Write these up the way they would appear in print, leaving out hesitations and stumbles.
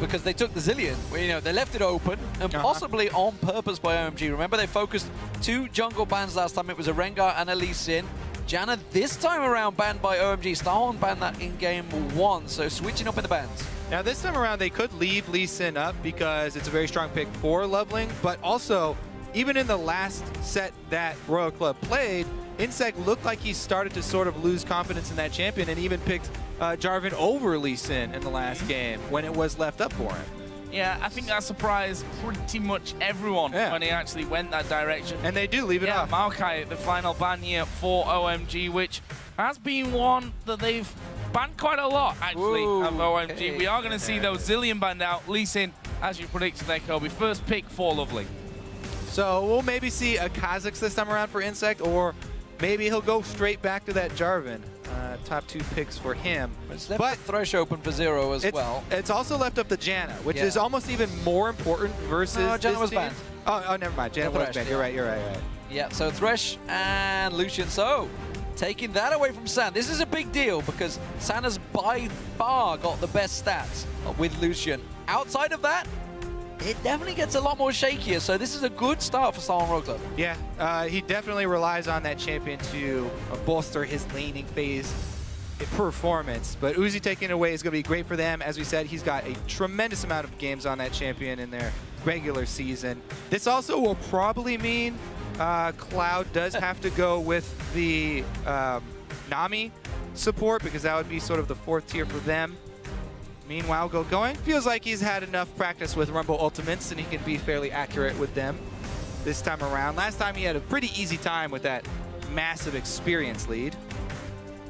because they took the Zilean. You know, they left it open, and possibly on purpose by OMG. Remember, they focused 2 jungle bans last time. It was a Rengar and a Lee Sin. Janna this time around banned by OMG. Starhorn banned that in game 1, so switching up in the bans. Now this time around, they could leave Lee Sin up because it's a very strong pick for leveling, but also, even in the last set that Royal Club played, Insec looked like he started to sort of lose confidence in that champion and even picked Jarvan over Lee Sin in the last game when it was left up for him. Yeah, I think that surprised pretty much everyone when he actually went that direction. And they do leave it off. Maokai, the final ban here for OMG, which has been one that they've banned quite a lot, actually, of OMG. Okay. We are going to see those Zilean banned out. Lee Sin, as you predicted there, Kobe, first pick for Lovely. So we'll maybe see a Kha'Zix this time around for Insect, or maybe he'll go straight back to that Jarvan. Top 2 picks for him. It's left the Thresh open for 0 as well. It's also left up to Janna, which is almost even more important versus Janna was banned. Oh, never mind. Janna was banned. You're right. Yeah, so Thresh and Lucian. So taking that away from San. This is a big deal because San has by far got the best stats with Lucian. Outside of that, it definitely gets a lot more shakier, so this is a good start for Starhorn Royal Club. Yeah, he definitely relies on that champion to bolster his laning phase performance, but Uzi taking it away is going to be great for them. As we said, he's got a tremendous amount of games on that champion in their regular season. This also will probably mean Cloud does have to go with the Nami support, because that would be sort of the 4th tier for them. Meanwhile, going feels like he's had enough practice with Rumble Ultimates and he can be fairly accurate with them this time around. Last time he had a pretty easy time with that massive experience lead.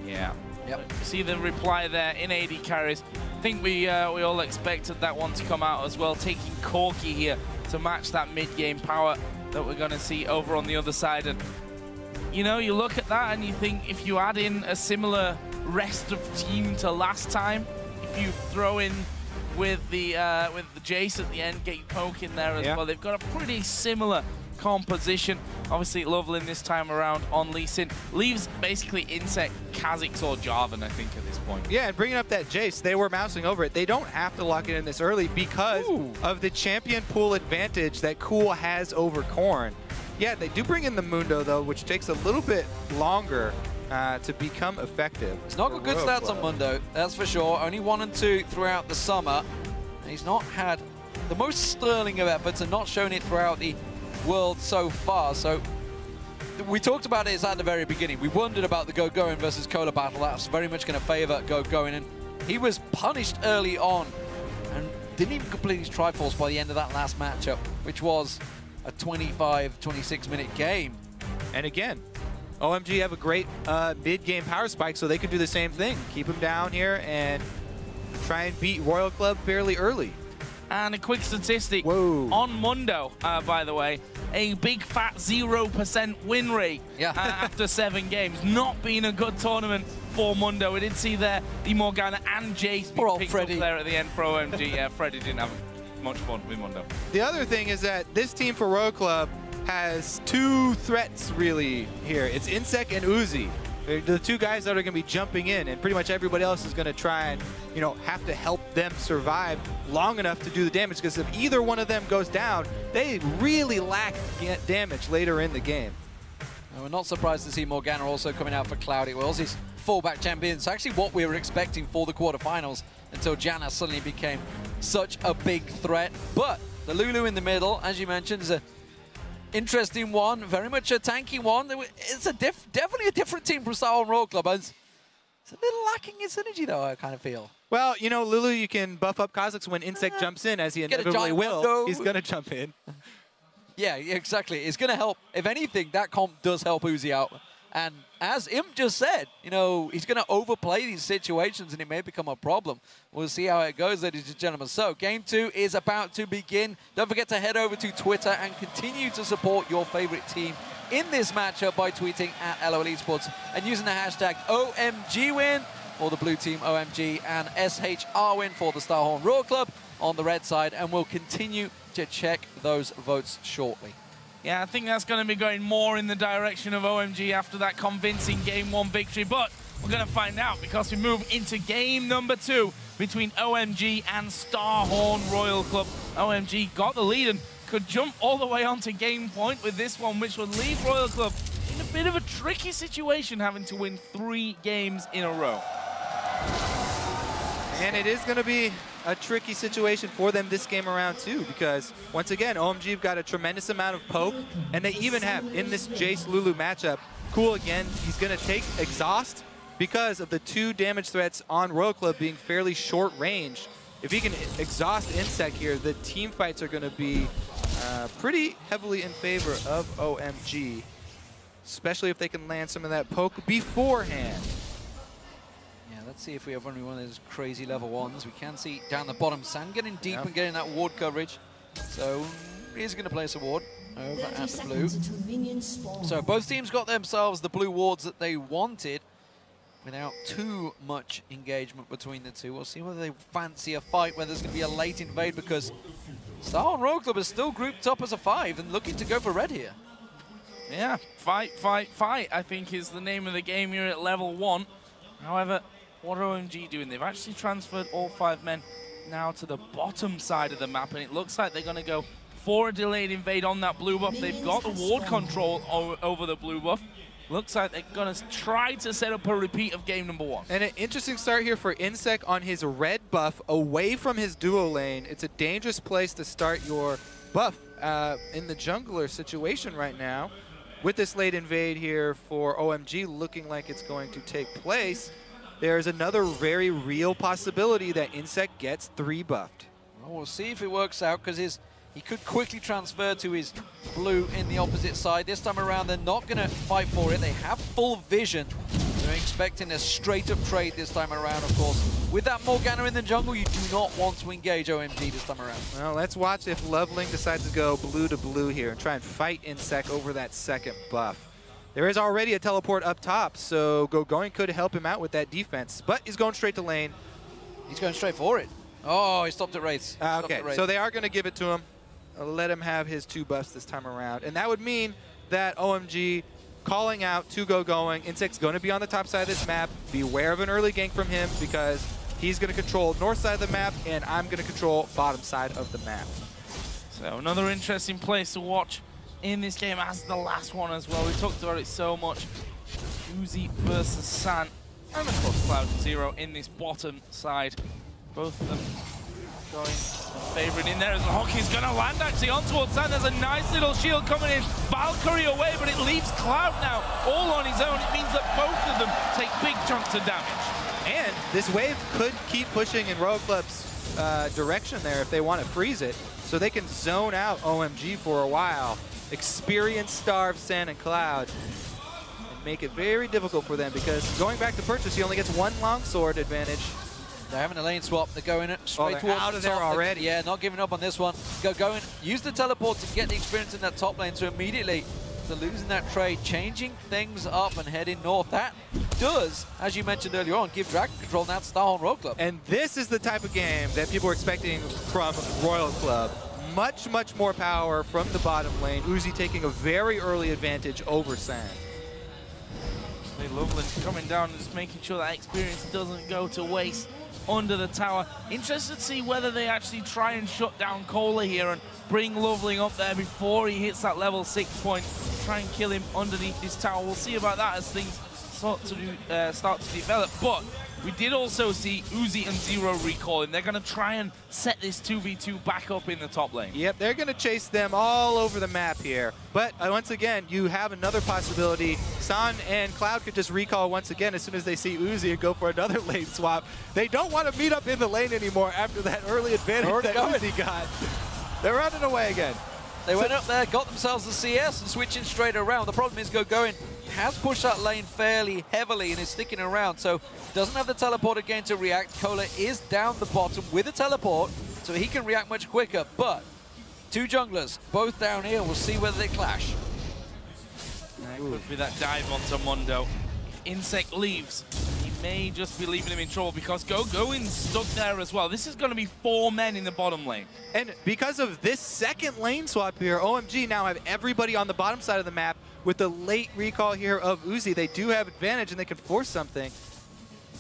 Yeah. Yep. See the reply there in AD carries. I think we all expected that one to come out as well, taking Corki here to match that mid-game power that we're going to see over on the other side. And, you know, you look at that and you think if you add in a similar rest of team to last time, if you throw in with the Jace at the end, get your poke in there as well, they've got a pretty similar composition. Obviously, Loveland this time around on Lee Sin leaves basically Insec, Kha'Zix, or Jarvan, I think, at this point. Yeah, and bringing up that Jace, they were mousing over it. They don't have to lock it in this early because of the champion pool advantage that Cool has over Corn. Yeah, they do bring in the Mundo, though, which takes a little bit longer to become effective. He's not got good stats on Mundo, that's for sure. Only 1 and 2 throughout the summer. And he's not had the most sterling of efforts and not shown it throughout the world so far. So we talked about it at the very beginning. We wondered about the Go-Going versus Cola battle. That's very much going to favor Go-Going, and he was punished early on and didn't even complete his Triforce by the end of that last matchup, which was a 25-26 minute game. And again, OMG have a great mid-game power spike, so they could do the same thing. Keep him down here and try and beat Royal Club fairly early. And a quick statistic on Mundo, by the way, a big fat 0% win rate after 7 games. Not been a good tournament for Mundo. We did see there the Morgana and Jace picked up there at the end for OMG. Yeah, Freddy didn't have much fun with Mundo. The other thing is that this team for Royal Club has 2 threats really here. It's Insec and Uzi. They're the 2 guys that are going to be jumping in, and pretty much everybody else is going to try and, you know, have to help them survive long enough to do the damage, because if either one of them goes down, they really lack damage later in the game. And we're not surprised to see Morgana also coming out for Cloud. It was his fallback champion. It's actually what we were expecting for the quarterfinals until Janna suddenly became such a big threat. But the Lulu in the middle, as you mentioned, is a interesting one, very much a tanky one. It's a definitely a different team from Starhorn Royal Club. It's a little lacking in synergy, though, I kind of feel. Well, you know, Lulu, you can buff up Kha'Zix when Insec jumps in, as he inevitably will. He's going to jump in. Yeah, exactly. It's going to help. If anything, that comp does help Uzi out. And as Imp just said, you know, he's going to overplay these situations and it may become a problem. We'll see how it goes, ladies and gentlemen. So, Game 2 is about to begin. Don't forget to head over to Twitter and continue to support your favorite team in this matchup by tweeting at LOL Esports and using the hashtag OMGWin for the blue team OMG and SHRWin for the Starhorn Royal Club on the red side. And we'll continue to check those votes shortly. Yeah, I think that's going to be going more in the direction of OMG after that convincing Game 1 victory. But we're going to find out because we move into Game number 2. between OMG and Starhorn Royal Club. OMG got the lead and could jump all the way onto game point with this one, which would leave Royal Club in a bit of a tricky situation, having to win 3 games in a row. And it is going to be a tricky situation for them this game around too, because once again, OMG have got a tremendous amount of poke, and they even have in this Jace Lulu matchup, Cool again, he's going to take exhaust because of the 2 damage threats on Royal Club being fairly short range. If he can exhaust Insec here, the team fights are going to be pretty heavily in favor of OMG, especially if they can land some of that poke beforehand. Yeah, let's see if we have one of those crazy level 1s. We can see down the bottom, San getting deep and getting that ward coverage. So he's going to place a ward over at the blue. So both teams got themselves the blue wards that they wanted without too much engagement between the two. We'll see whether they fancy a fight, whether there's going to be a late invade, because Starhorn Royal Club is still grouped up as a 5 and looking to go for red here. Yeah, fight, fight, fight, I think is the name of the game here at level 1. However, what are OMG doing? They've actually transferred all 5 men now to the bottom side of the map, and it looks like they're going to go for a delayed invade on that blue buff. They've got the ward control over the blue buff. Looks like they're going to try to set up a repeat of game number 1. And an interesting start here for Insec on his red buff away from his duo lane. It's a dangerous place to start your buff in the jungler situation right now. With this late invade here for OMG looking like it's going to take place, there's another very real possibility that Insec gets 3 buffed. Well, we'll see if it works out, because he could quickly transfer to his blue in the opposite side. This time around, they're not going to fight for it. They have full vision. They're expecting a straight-up trade this time around, of course. With that Morgana in the jungle, you do not want to engage OMG this time around. Well, let's watch if Loveling decides to go blue to blue here and try and fight Insec over that second buff. There is already a teleport up top, so Going could help him out with that defense, but he's going straight to lane. He's going straight for it. Oh, he stopped at Wraiths. Okay, so they are going to give it to him. Let him have his 2 buffs this time around. And that would mean that OMG calling out to Going. Insec's going to be on the top side of this map. Beware of an early gank from him, because he's going to control north side of the map, and I'm going to control bottom side of the map. So another interesting place to watch in this game as the last one as well. We talked about it so much. Uzi versus San, and of course Cloud Zero in this bottom side. Both of them going favorite in there as the hockey's going to land actually on towards San. There's a nice little shield coming in. Valkyrie away, but it leaves Cloud now all on his own. It means that both of them take big chunks of damage. And this wave could keep pushing in Royal Club's direction there if they want to freeze it, so they can zone out OMG for a while, experience starve San and Cloud, and make it very difficult for them, because going back to purchase, he only gets 1 longsword advantage. They're having a lane swap. They're going straight towards out of the there top. already. Yeah, not giving up on this one. Going, use the teleport to get the experience in that top lane. So immediately, they're losing that trade, changing things up and heading north. That does, as you mentioned earlier on, give Dragon control now to Starhorn Royal Club. And this is the type of game that people are expecting from Royal Club. Much, much more power from the bottom lane. Uzi taking a very early advantage over San. Loveland coming down and just making sure that experience doesn't go to waste under the tower. Interested to see whether they actually try and shut down Kohler here and bring Loveling up there before he hits that level 6 point. Try and kill him underneath this tower. We'll see about that as things start to develop. But we did also see Uzi and Zero recalling. They're going to try and set this 2v2 back up in the top lane. Yep, they're going to chase them all over the map here. But once again, you have another possibility. San and Cloud could just recall once again as soon as they see Uzi and go for another lane swap. They don't want to meet up in the lane anymore after that early advantage that Uzi got. They're running away again. They went up there, got themselves the CS, and switching straight around. The problem is Going has pushed that lane fairly heavily and is sticking around, so doesn't have the teleport again to react. Kohler is down the bottom with a teleport, so he can react much quicker, but 2 junglers, both down here. We'll see whether they clash. That could be that dive onto Mundo. If Insec leaves, he may just be leaving him in trouble, because Going's stuck there as well. This is going to be 4 men in the bottom lane. And because of this second lane swap here, OMG now have everybody on the bottom side of the map. With the late recall here of Uzi, they do have advantage and they can force something.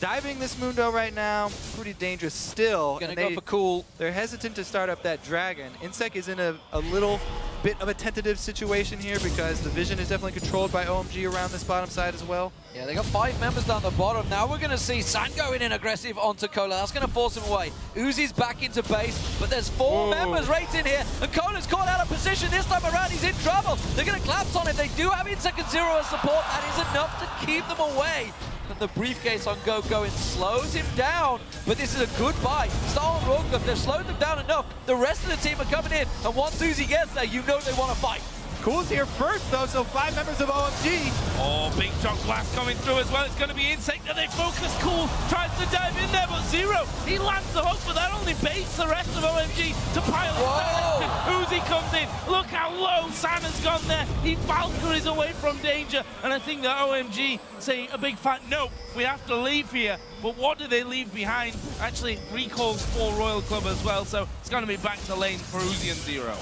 diving this Mundo right now, pretty dangerous still. Gonna go for cool. They're hesitant to start up that dragon. Insec is in a little bit of a tentative situation here because the vision is definitely controlled by OMG around this bottom side as well. Yeah, they got 5 members down the bottom. Now we're going to see San going in aggressive onto Cola. That's going to force him away. Uzi's back into base, but there's 4 members right in here, and Cola's caught out of position. This time around, he's in trouble. They're going to collapse on it. They do have Insec and Zero as support. That is enough to keep them away. And the briefcase on going slows him down, but this is a good buy. Star and Rogue, they've slowed them down enough. The rest of the team are coming in, and once Uzi gets there, you know they want to fight. Cool's here first, though, so 5 members of OMG. Oh, big chunk blast coming through as well. It's going to be Insec that they focus. Cool tries to dive in there, but Zero, he lands the hook, but that only baits the rest of OMG to pile up. Uzi comes in. Look how low San has gone there. He Valkyries away from danger, and I think that OMG say a big fat no, we have to leave here. But what do they leave behind? Actually, recalls for Royal Club as well, so it's going to be back to lane for Uzi and Zero.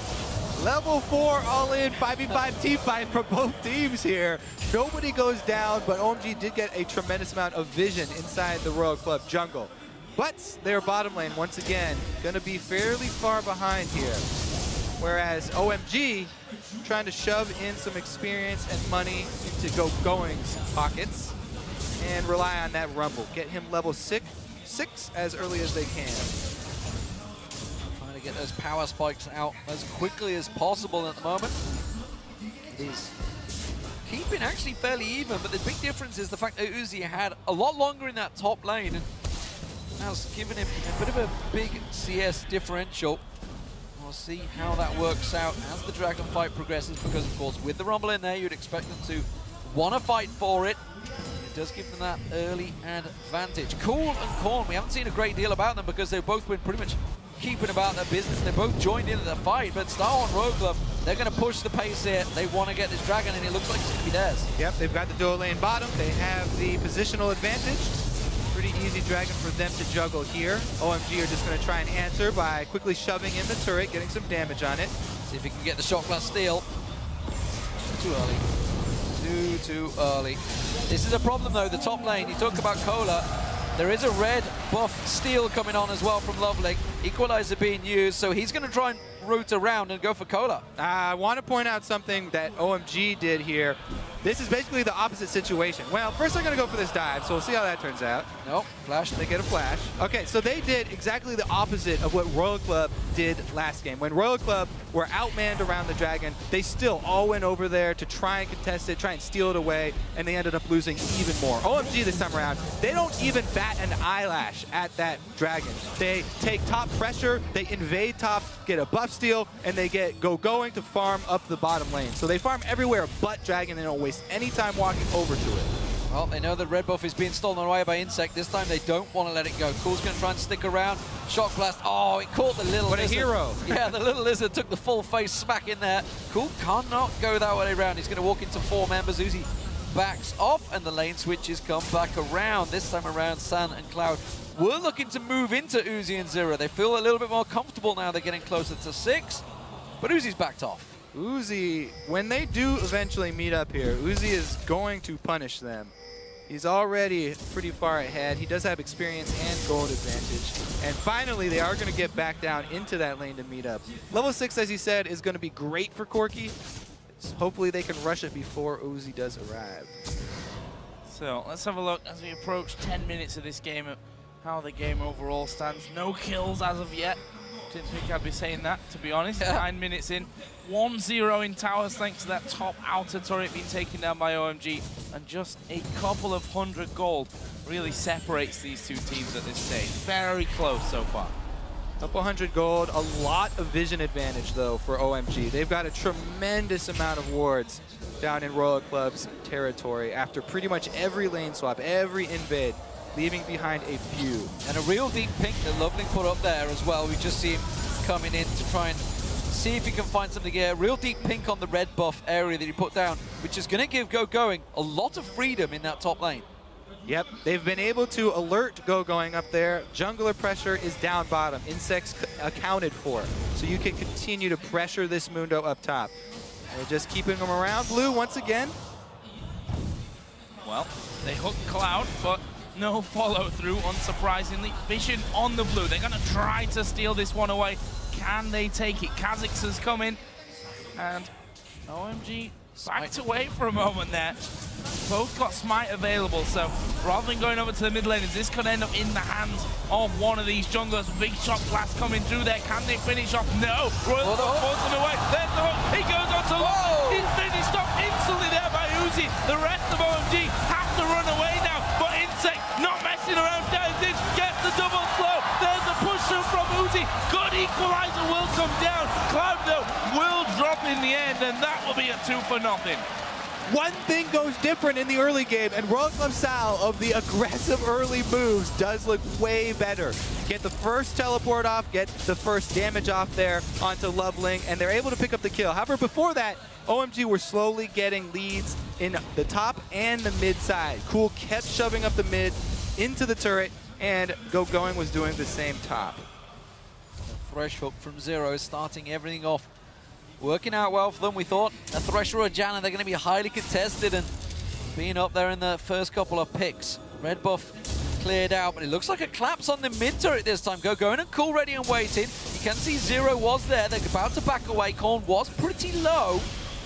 Level 4 all-in 5v5 team fight for both teams here. Nobody goes down, but OMG did get a tremendous amount of vision inside the Royal Club jungle. But their bottom lane, once again, going to be fairly far behind here. Whereas OMG trying to shove in some experience and money into Going's pockets and rely on that Rumble. Get him level 6 as early as they can. Get those power spikes out as quickly as possible at the moment. It is keeping actually fairly even, but the big difference is the fact that Uzi had a lot longer in that top lane and has given him a bit of a big CS differential. We'll see how that works out as the Dragon fight progresses, because of course with the Rumble in there you'd expect them to want to fight for it. It does give them that early advantage. Cool and Korn, we haven't seen a great deal about them because they've both been pretty much keeping about their business. They both joined into the fight, but Star and Rogue Club, they're going to push the pace here. They want to get this dragon, and it looks like it's going to be theirs. Yep, they've got the dual lane bottom. They have the positional advantage. Pretty easy dragon for them to juggle here. OMG are just going to try and answer by quickly shoving in the turret, getting some damage on it. See if he can get the shot glass steal. Too early. Too early. This is a problem, though. The top lane, you talk about Cola. There is a red buff steal coming on as well from Lovely. Equalizer being used, so he's going to try and route around and go for Cola. I want to point out something that OMG did here. This is basically the opposite situation. Well, first they're going to go for this dive, so we'll see how that turns out. Nope, flash. They get a flash. Okay, so they did exactly the opposite of what Royal Club did last game. When Royal Club were outmanned around the dragon, they still all went over there to try and contest it, try and steal it away, and they ended up losing even more. OMG this time around, they don't even bat an eyelash at that dragon. They take top pressure, they invade top, get a buff steal, and they go going to farm up the bottom lane. So they farm everywhere but dragon, and they don't waste any time walking over to it. Well, they know that red buff is being stolen away by Insec. This time they don't want to let it go. Cool's going to try and stick around. Shock blast. Oh, it caught the little lizard. What a hero. Yeah, the little lizard took the full face smack in there. Cool cannot go that way around. He's going to walk into 4 members. Uzi backs off, and the lane switches come back around. This time around, San and Cloud were looking to move into Uzi and Zero. They feel a little bit more comfortable now. They're getting closer to 6, but Uzi's backed off. Uzi, when they do eventually meet up here, Uzi is going to punish them. He's already pretty far ahead. He does have experience and gold advantage. And finally, they are going to get back down into that lane to meet up. Level 6, as he said, is going to be great for Corki. So hopefully they can rush it before Uzi does arrive. So let's have a look as we approach 10 minutes of this game at how the game overall stands. No kills as of yet. Didn't think I'd be saying that, to be honest. 9 minutes in. 1-0 in towers thanks to that top outer turret being taken down by OMG. And just a couple of 100 gold really separates these two teams at this stage. Very close so far. Couple 100 gold, a lot of vision advantage though for OMG. They've got a tremendous amount of wards down in Royal Club's territory after pretty much every lane swap, every invade, leaving behind a few. And a real deep pink that Lovely put up there as well. We just see him coming in to try and see if he can find something here. Real deep pink on the red buff area that he put down, which is going to give Going a lot of freedom in that top lane. Yep, they've been able to alert Going up there. Jungler pressure is down bottom. Insects accounted for. So you can continue to pressure this Mundo up top. They're just keeping him around. Blue once again. Well, they hooked Cloud, but No follow-through, unsurprisingly. Vision on the blue. They're going to try to steal this one away. Can they take it? Kha'Zix has come in. And OMG backed away for a moment there. Both got smite available, so rather than going over to the mid laners, this could end up in the hands of one of these junglers. Big shot blast coming through there. Can they finish off? No. Royal pulls him away. There's the hook. He goes on to lock. He's finished off instantly there by Uzi. The rest of OMG have to run away now, but Insec not messing around. Dade gets the double slow. There's a push from Uzi. Good equalizer will come down. Cloud though will drop in the end, and that will be a 2-0. One thing goes different in the early game, and Royal Club Sal of the aggressive early moves does look way better. Get the first teleport off, get the first damage off there onto Loveling, and they're able to pick up the kill. However, before that, OMG were slowly getting leads in the top and the mid side. Cool kept shoving up the mid into the turret, and Going was doing the same top. Fresh hook from Zero, starting everything off. Working out well for them. We thought a Thresher or a Janna, they're going to be highly contested and being up there in the first couple of picks. Red buff cleared out, but it looks like a collapse on the mid turret this time. Going and cool, ready and waiting. You can see Zero was there. They're about to back away. Korn was pretty low.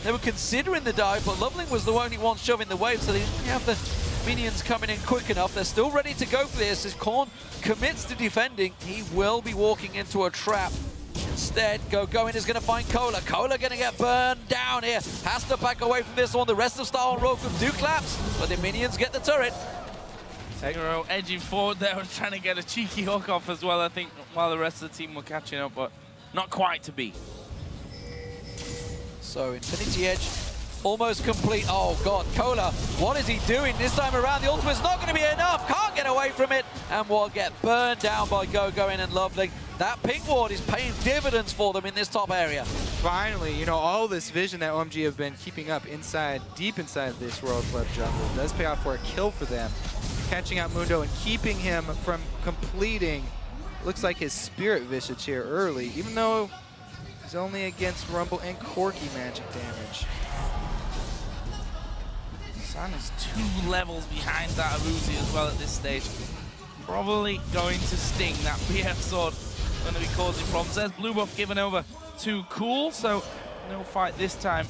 They were considering the dive, but Loveling was the only one shoving the wave, so they didn't have the minions coming in quick enough. They're still ready to go for this. As Korn commits to defending, he will be walking into a trap. Instead, Going is going to find Cola. Cola going to get burned down here. Has to back away from this one. The rest of Star and Roku do collapse, but the minions get the turret. Zero edging forward there, was trying to get a cheeky hook off as well, I think, while the rest of the team were catching up, but not quite to be. So Infinity Edge almost complete. Oh god, Cola, what is he doing this time around? The ultimate's not going to be enough. Can't get away from it, and will get burned down by Going and Loveling. That pink ward is paying dividends for them in this top area. Finally, you know, all this vision that OMG have been keeping up inside, deep inside this Royal Club jungle does pay off for a kill for them. Catching out Mundo and keeping him from completing, looks like his Spirit Visage here early, even though he's only against Rumble and Corki magic damage. San is 2 levels behind that of Uzi as well at this stage. Probably going to sting. That BF sword going to be causing problems. There's blue buff given over to Cool, so no fight this time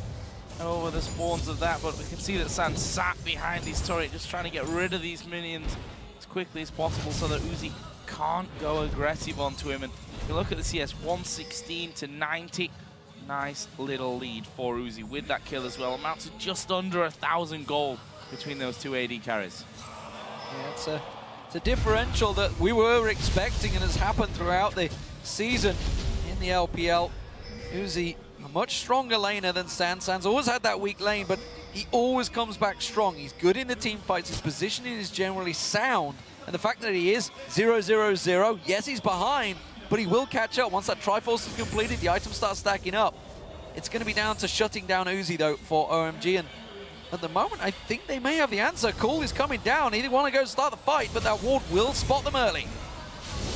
over the spawns of that, but we can see that San sat behind his turret just trying to get rid of these minions as quickly as possible so that Uzi can't go aggressive onto him. And if you look at the CS, 116 to 90. Nice little lead for Uzi with that kill as well. Amounts to just under 1,000 gold between those two AD carries. Yeah, it's a differential that we were expecting and has happened throughout the season in the LPL. Uzi, a much stronger laner than San. San's always had that weak lane, but he always comes back strong. He's good in the team fights. His positioning is generally sound. And the fact that he is 0-0-0, yes, he's behind, but he will catch up. Once that Triforce is completed, the items start stacking up. It's going to be down to shutting down Uzi, though, for OMG. And at the moment, I think they may have the answer. Cool is coming down. He didn't want to go start the fight, but that ward will spot them early.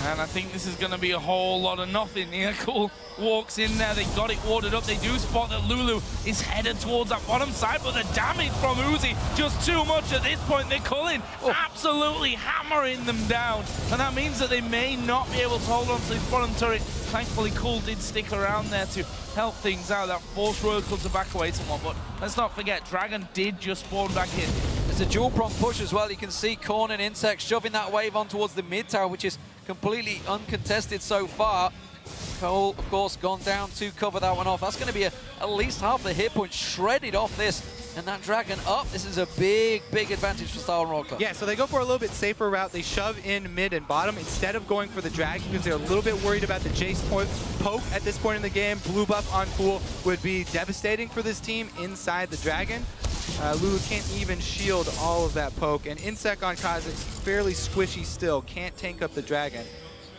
And I think this is going to be a whole lot of nothing here. Cool walks in there. They got it warded up. They do spot that Lulu is headed towards that bottom side, but the damage from Uzi, just too much at this point. They're Culling, absolutely hammering them down. And that means that they may not be able to hold on to this bottom turret. Thankfully, Cool did stick around there to help things out. That forced Royal Club to back away somewhat. But let's not forget, Dragon did just spawn back in. It's a dual prong push as well. You can see Korn and Insec shoving that wave on towards the mid tower, which is completely uncontested so far. Cole, of course, gone down to cover that one off. That's going to be at least half the hit point shredded off this. And that Dragon up. This is a big, big advantage for Star and Royal Club. Yeah, so they go for a little bit safer route. They shove in mid and bottom instead of going for the Dragon because they're a little bit worried about the Jace poke at this point in the game. Blue buff on Cool would be devastating for this team inside the Dragon. Lulu can't even shield all of that poke. And Insec on Kha'Zix, fairly squishy still, can't tank up the Dragon.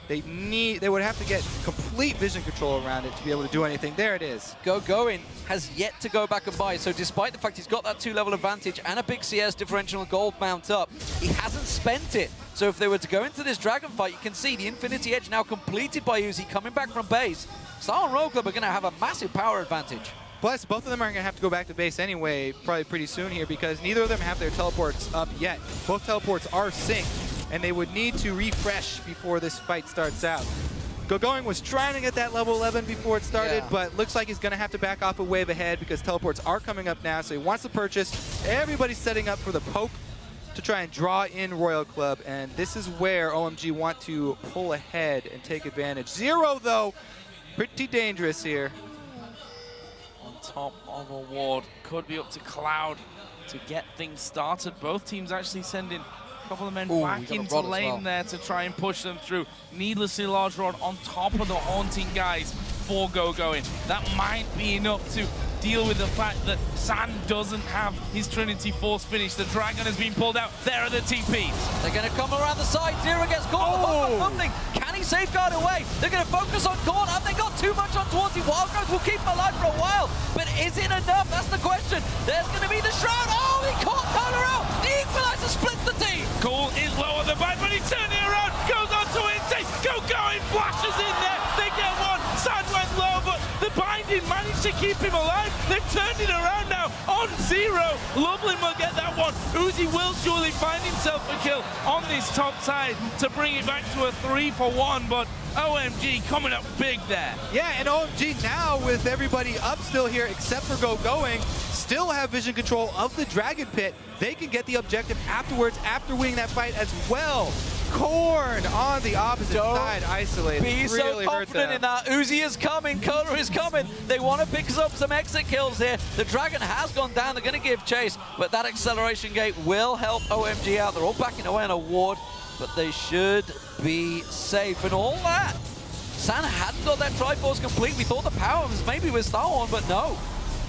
They would have to get complete vision control around it to be able to do anything. There it is. Going has yet to go back and buy, so despite the fact he's got that 2-level advantage and a big CS differential gold mount up, he hasn't spent it. So if they were to go into this Dragon fight, you can see the Infinity Edge now completed by Uzi coming back from base. Star and Royal Club are going to have a massive power advantage. Plus, both of them are going to have to go back to base anyway, probably pretty soon here, because neither of them have their teleports up yet. Both teleports are synced. and they would need to refresh before this fight starts out. Going was trying to get that level 11 before it started, but looks like he's going to have to back off a wave ahead because teleports are coming up now, so he wants to purchase. Everybody's setting up for the poke to try and draw in Royal Club, and this is where OMG want to pull ahead and take advantage. Zero, though, pretty dangerous here. On top of a ward, could be up to Cloud to get things started. Both teams actually sending a couple of men back into lane there to try and push them through. Needlessly large rod on top of the haunting guys for going. That might be enough to deal with the fact that San doesn't have his Trinity Force finish. The Dragon has been pulled out. There are the TPs. They're going to come around the side. Zero gets caught. Something. Can he safeguard away? They're going to focus on Korn. Have they got too much on towards him? Wildcrowns will keep him alive for a while. But is it enough? That's the question. There's going to be the Shroud. Oh, he caught Cola out. The Equalizer splits the team. Cool is low on the back, but he's turning around. Goes on to Insec. Going. Flashes in there. They get one. San went low, but the binding managed to keep him alive. They've turned it around now on Zero. Loveland will get that one. Uzi will surely find himself a kill on this top side to bring it back to a 3-for-1, but OMG coming up big there. Yeah, and OMG now with everybody up still here except for going, still have vision control of the Dragon Pit. They can get the objective afterwards after winning that fight as well. Korn on the opposite side, isolated. Be so confident in that. Uzi is coming, Cola is coming. They want to pick up some exit kills here. The Dragon has gone down. They're going to give chase, but that acceleration gate will help OMG out. They're all backing away on a ward, but they should be safe. And all that, San hadn't got that Triforce complete. We thought the power was maybe with Star One, but no.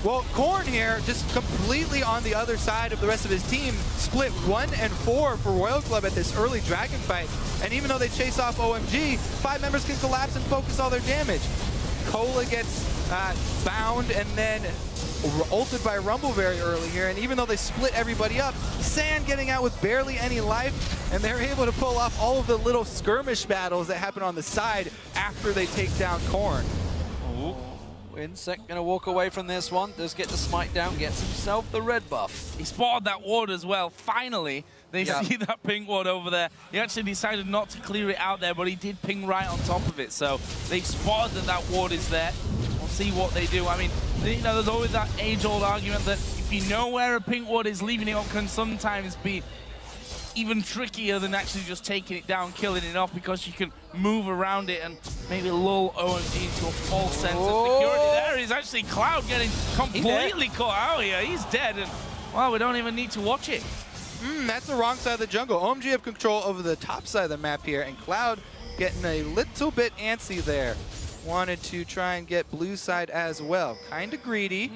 Well, Korn here, just completely on the other side of the rest of his team, split 1 and 4 for Royal Club at this early Dragon fight. And even though they chase off OMG, 5 members can collapse and focus all their damage. Cola gets bound and then ulted by Rumble very early here. And even though they split everybody up, San getting out with barely any life, and they're able to pull off all of the little skirmish battles that happen on the side after they take down Korn. Insec going to walk away from this one. Does get the smite down, gets himself the red buff. He spotted that ward as well. Finally, they see that ping ward over there. He actually decided not to clear it out there, but he did ping right on top of it. So they've spotted that that ward is there. We'll see what they do. I mean, you know, there's always that age-old argument that if you know where a ping ward is, leaving it up can sometimes be even trickier than actually just taking it down, killing it off, because you can move around it and maybe lull OMG into a false sense of security. There is actually Cloud getting completely caught out here. He's dead, and well, we don't even need to watch it. That's the wrong side of the jungle. OMG have control over the top side of the map here, and Cloud getting a little bit antsy there. Wanted to try and get blue side as well. Kind of greedy.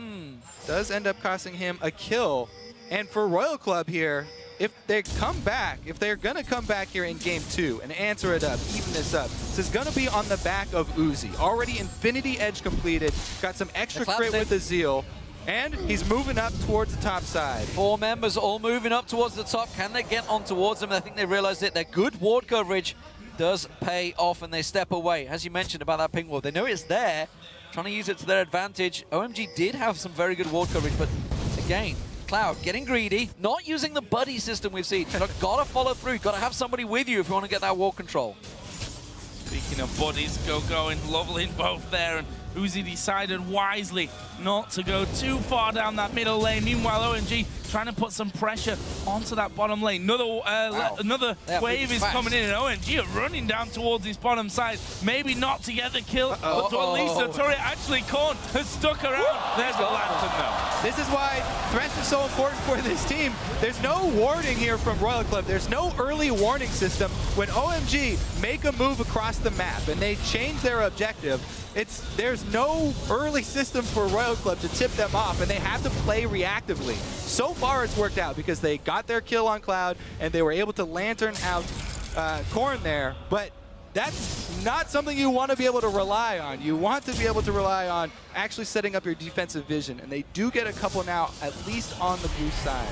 Does end up costing him a kill. And for Royal Club here, if they come back, if they're going to come back here in game 2 and answer it up, even this up, this is going to be on the back of Uzi. Already Infinity Edge completed, got some extra crit with the Zeal, and he's moving up towards the top side. 4 members all moving up towards the top. Can they get on towards them? I think they realized it. Their good ward coverage does pay off, and they step away. As you mentioned about that ping ward, they know it's there, trying to use it to their advantage. OMG did have some very good ward coverage, but again, Cloud getting greedy, not using the buddy system we've seen. Gotta follow through, gotta have somebody with you if you want to get that wall control. Speaking of buddies, going Loveland both there, and Uzi decided wisely not to go too far down that middle lane. Meanwhile, OMG trying to put some pressure onto that bottom lane. Another wave is coming in, and OMG are running down towards his bottom side. Maybe not to get the kill, but to at least the turret. Actually, Korn has stuck around. There's a lantern, though. This is why Thresh is so important for this team. There's no warning here from Royal Club. There's no early warning system. When OMG make a move across the map and they change their objective, there's no early system for Royal Club to tip them off, and they have to play reactively. So far it's worked out because they got their kill on Cloud and they were able to lantern out Korn there, but that's not something you want to be able to rely on. You want to be able to rely on actually setting up your defensive vision, and they do get a couple now, at least on the blue side.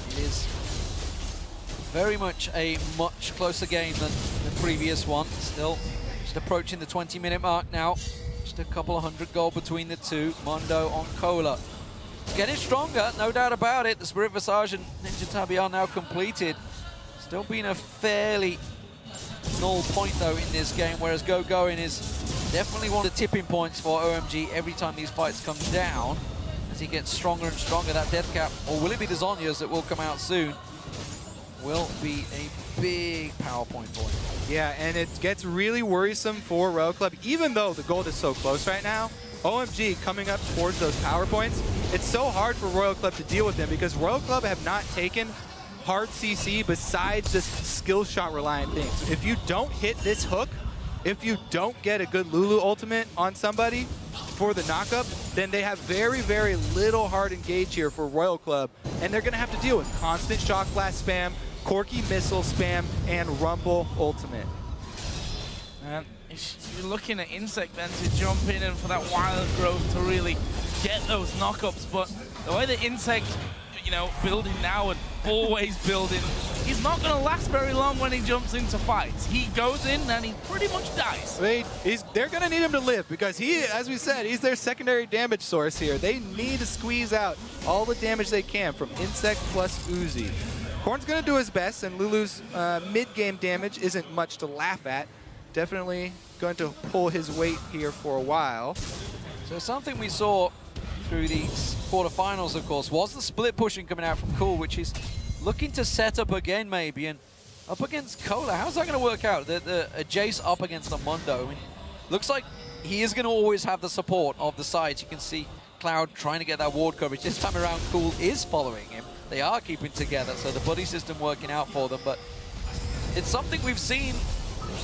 It is very much a much closer game than the previous one. Still just approaching the 20-minute mark now. Just a couple of 100 gold between the two. Mondo on Cola. Getting stronger, no doubt about it. The Spirit Visage and Ninja Tabi are now completed. Still being a fairly null point though in this game, whereas Going is definitely one of the tipping points for OMG every time these fights come down. As he gets stronger and stronger, that death cap, or will it be the Zhonya's that will come out soon, will be a big power point for him. Yeah, and it gets really worrisome for Royal Club, even though the gold is so close right now. OMG coming up towards those power points, it's so hard for Royal Club to deal with them because Royal Club have not taken hard CC besides just skill shot reliant things. If you don't hit this hook, if you don't get a good Lulu ultimate on somebody for the knockup, then they have very, very little hard engage here for Royal Club. And they're going to have to deal with constant shock blast spam, Corki missile spam, and Rumble ultimate. And you're looking at Insec then to jump in and for that wild growth to really get those knockups. But the way that Insec, you know, building now and always building, he's not going to last very long when he jumps into fights. He goes in and he pretty much dies. They're going to need him to live because he, as we said, he's their secondary damage source here. They need to squeeze out all the damage they can from Insec plus Uzi. Corn's going to do his best, and Lulu's mid-game damage isn't much to laugh at. Definitely going to pull his weight here for a while. So something we saw through these quarterfinals, of course, was the split pushing coming out from Cool, which is looking to set up again maybe, and up against Cola. How's that going to work out? The Jace up against the Mundo. I mean, looks like he is going to always have the support of the sides. You can see Cloud trying to get that ward coverage. This time around, Cool is following him. They are keeping together, so the buddy system working out for them, but it's something we've seen,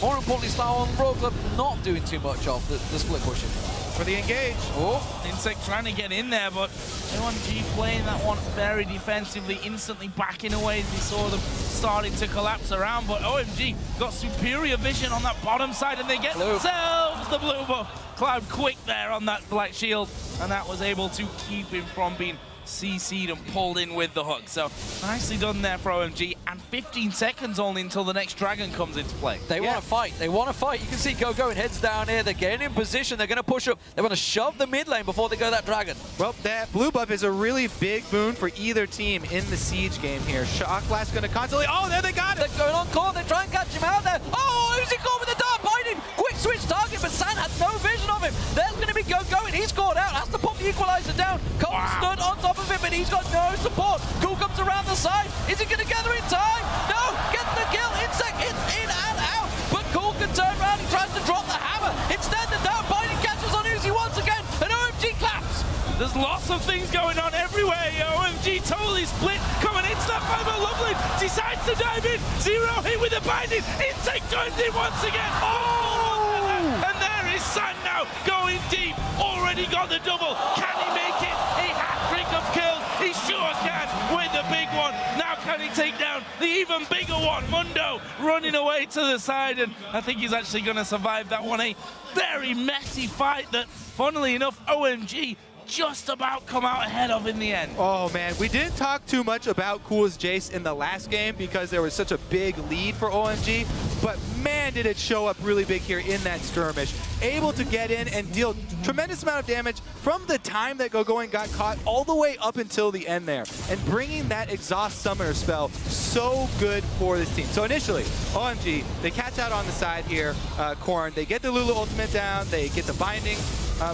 more importantly, Star and Royal Club not doing too much of, the split pushing. For the engage. Oh, Insec trying to get in there, but OMG playing that one very defensively, instantly backing away as we saw them starting to collapse around, but OMG got superior vision on that bottom side, and they get themselves the blue buff. Cloud quick there on that black shield, and that was able to keep him from being CC'd and pulled in with the hook. So nicely done there for OMG, and 15 seconds only until the next dragon comes into play. They want to fight. They want to fight. You can see Going heads down here. They're getting in position. They're going to push up. They want to shove the mid lane before they go that dragon. Well, that blue buff is a really big boon for either team in the Siege game here. Shock Blast going to constantly... Oh, there they got it! They're going on Corn. They try and catch him out there. Oh, Uzi caught with the dart binding. Quick switch target, but San had no vision of him. There's going to be Going. He's caught out. Has to put the equalizer down. Cole stood on top of him, but he's got no support. Cool comes around the side. Is he going to gather in time? No! Gets the kill. Insec in and out. But Cool can turn around. He tries to drop the hammer. Instead, the down binding catches on Uzi once again. And OMG claps. There's lots of things going on everywhere. OMG totally split. Coming into that fight, but Lovely decides to dive in. Zero hit with the binding. Insec joins in once again. Oh! And there is San now going deep. Already got the double. Can he make it? A hat-trick of kills. He sure can with the big one. Now can he take down the even bigger one? Mundo running away to the side, and I think he's actually going to survive that one. A very messy fight that, funnily enough, OMG just about come out ahead of in the end. Oh man, we didn't talk too much about Cool's Jace in the last game because there was such a big lead for OMG, but man did it show up really big here in that skirmish. Able to get in and deal tremendous amount of damage from the time that Going got caught all the way up until the end there. And bringing that exhaust summoner spell, so good for this team. So initially, OMG, they catch out on the side here, Corn. They get the Lulu ultimate down, they get the binding,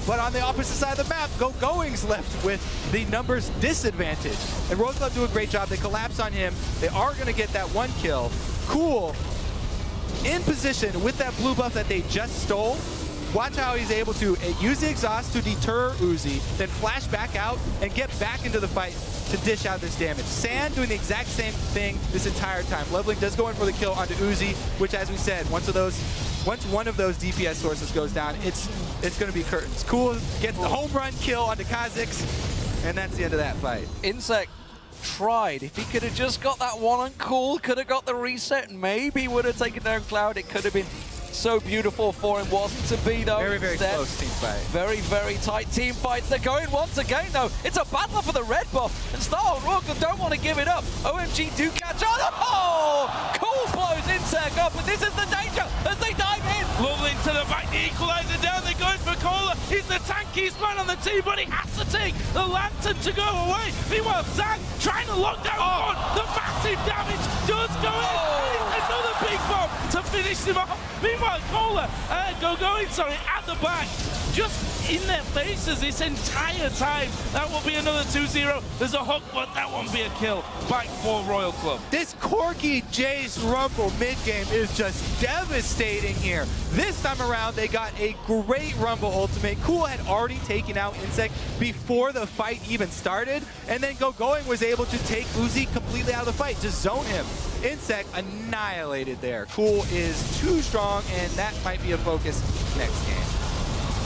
but on the opposite side of the map, Going's left with the numbers disadvantage. And Royal Club do a great job. They collapse on him. They are going to get that one kill. Cool in position with that blue buff that they just stole. Watch how he's able to use the exhaust to deter Uzi, then flash back out and get back into the fight to dish out this damage. San doing the exact same thing this entire time. Leveling does go in for the kill onto Uzi, which, as we said, once one of those DPS sources goes down, it's going to be curtains. Cool gets the home run kill onto Kha'Zix, and that's the end of that fight. Insec tried. If he could have just got that one on Cool, could have got the reset, and maybe would have taken down Cloud. It could have been so beautiful for him. Wasn't to be, though. Very, very close team fight. Very, very tight team fights. They're going once again, though. It's a battle for the red buff, and Star and Royal don't want to give it up. OMG do catch on. Oh! Cool blows Insec up, and this is the danger as they dive in. Lovely to the back, the equalizer down. They're going for Cola. He's the tankiest man on the team, but he has to take the lantern to go away. Meanwhile, Zhang trying to lock down one. The massive damage does go in. Another big bomb to finish him off. Meanwhile, Cola, at the back, just in their faces this entire time. That will be another 2-0. There's a hook, but that won't be a kill. Back for Royal Club. This Corki Jace Rumble mid-game is just devastating here. This time around, they got a great Rumble ultimate. Cool had already taken out Insec before the fight even started, and then Going was able to take Uzi completely out of the fight, just zone him. Insec annihilated there. Cool is too strong, and that might be a focus next game.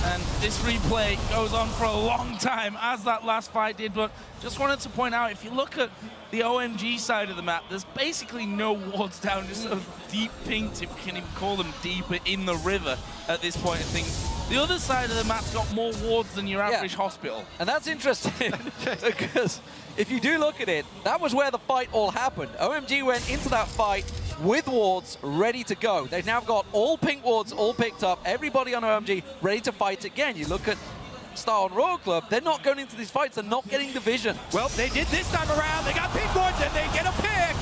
And this replay goes on for a long time, as that last fight did, but just wanted to point out, if you look at the OMG side of the map, there's basically no wards down, just sort of deep pinks, if you can even call them deeper, in the river at this point of things. The other side of the map's got more wards than your average hospital. And that's interesting, because if you do look at it, that was where the fight all happened. OMG went into that fight with wards ready to go. They've now got all pink wards all picked up, everybody on OMG ready to fight again. You look at Star on Royal Club, they're not going into these fights, they're not getting the vision. Well, they did this time around. They got pink wards and they get a pick.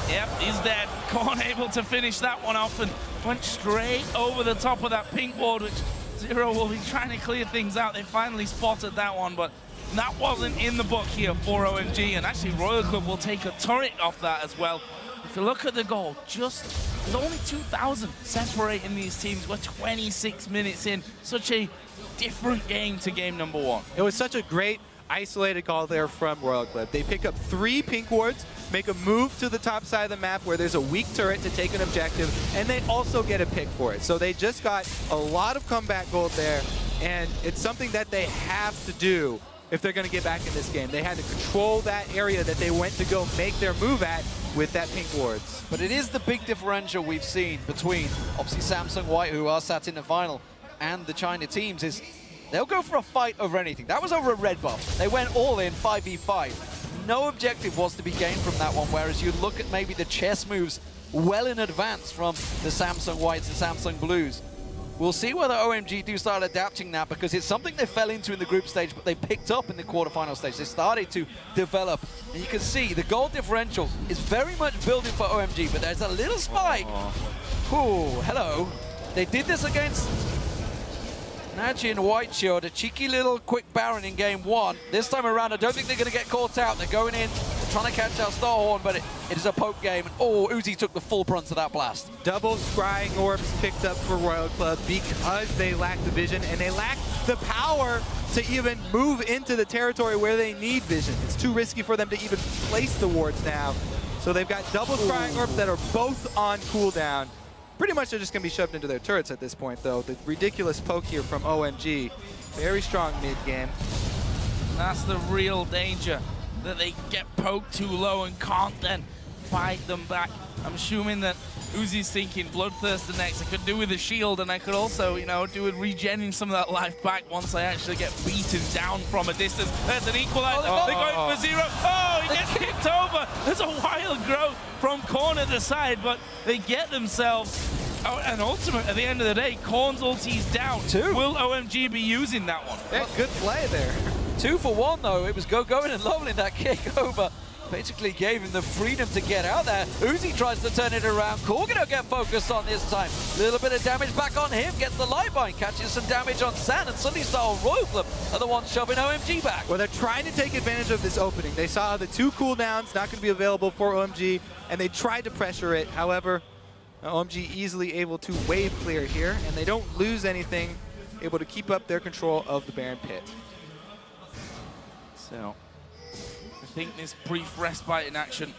Yep, he's dead. Korn able to finish that one off and went straight over the top of that pink ward, which Zero will be trying to clear things out. They finally spotted that one, but that wasn't in the book here for OMG, and actually Royal Club will take a turret off that as well. If you look at the goal, there's only 2,000 separating these teams. We're 26 minutes in. Such a different game to game number one. It was such a great isolated call there from Royal Club. They pick up 3 pink wards, make a move to the top side of the map where there's a weak turret to take an objective, and they also get a pick for it. So they just got a lot of comeback gold there, and it's something that they have to do if they're going to get back in this game. They had to control that area that they went to go make their move at with that pink wards. But it is the big differential we've seen between, obviously, Samsung White, who are sat in the final, and the China teams, is they'll go for a fight over anything. That was over a red buff. They went all in 5v5. No objective was to be gained from that one, whereas you look at maybe the chess moves well in advance from the Samsung Whites and Samsung Blues. We'll see whether OMG do start adapting that, because it's something they fell into in the group stage, but they picked up in the quarterfinal stage. They started to develop, and you can see the goal differential is very much building for OMG, but there's a little spike. Ooh, hello. They did this against Nagne and White Shield, a cheeky little quick Baron in game one. This time around, I don't think they're going to get caught out. They're going in, trying to catch out Starhorn, but it is a poke game. Oh, Uzi took the full brunt of that blast. Double scrying orbs picked up for Royal Club because they lack the vision and they lack the power to even move into the territory where they need vision. It's too risky for them to even place the wards now. So they've got double scrying orbs that are both on cooldown. Pretty much they're just going to be shoved into their turrets at this point, though. The ridiculous poke here from OMG. Very strong mid-game. That's the real danger, that they get poked too low and can't then fight them back. I'm assuming that Uzi's thinking Bloodthirster next. I could do with a shield, and I could also, you know, do with regenerating some of that life back once I actually get beaten down from a distance. There's an equalizer. They're going for Zero. Oh, he gets kicked over. There's a wild growth from Korn at the side, but they get themselves an ultimate at the end of the day. Korn's ulti's down. Will OMG be using that one? Yeah, good play there. 2 for 1, though. It was going and leveling that kick over. Basically gave him the freedom to get out there. Uzi tries to turn it around. Kog'Maw get focused on this time. Little bit of damage back on him. Gets the light bind. Catches some damage on Sand. And suddenly Star Royal Club are the ones shoving OMG back. Well, they're trying to take advantage of this opening. They saw the 2 cooldowns not going to be available for OMG, and they tried to pressure it. However, OMG easily able to wave clear here, and they don't lose anything, able to keep up their control of the Baron Pit. So I think this brief respite in action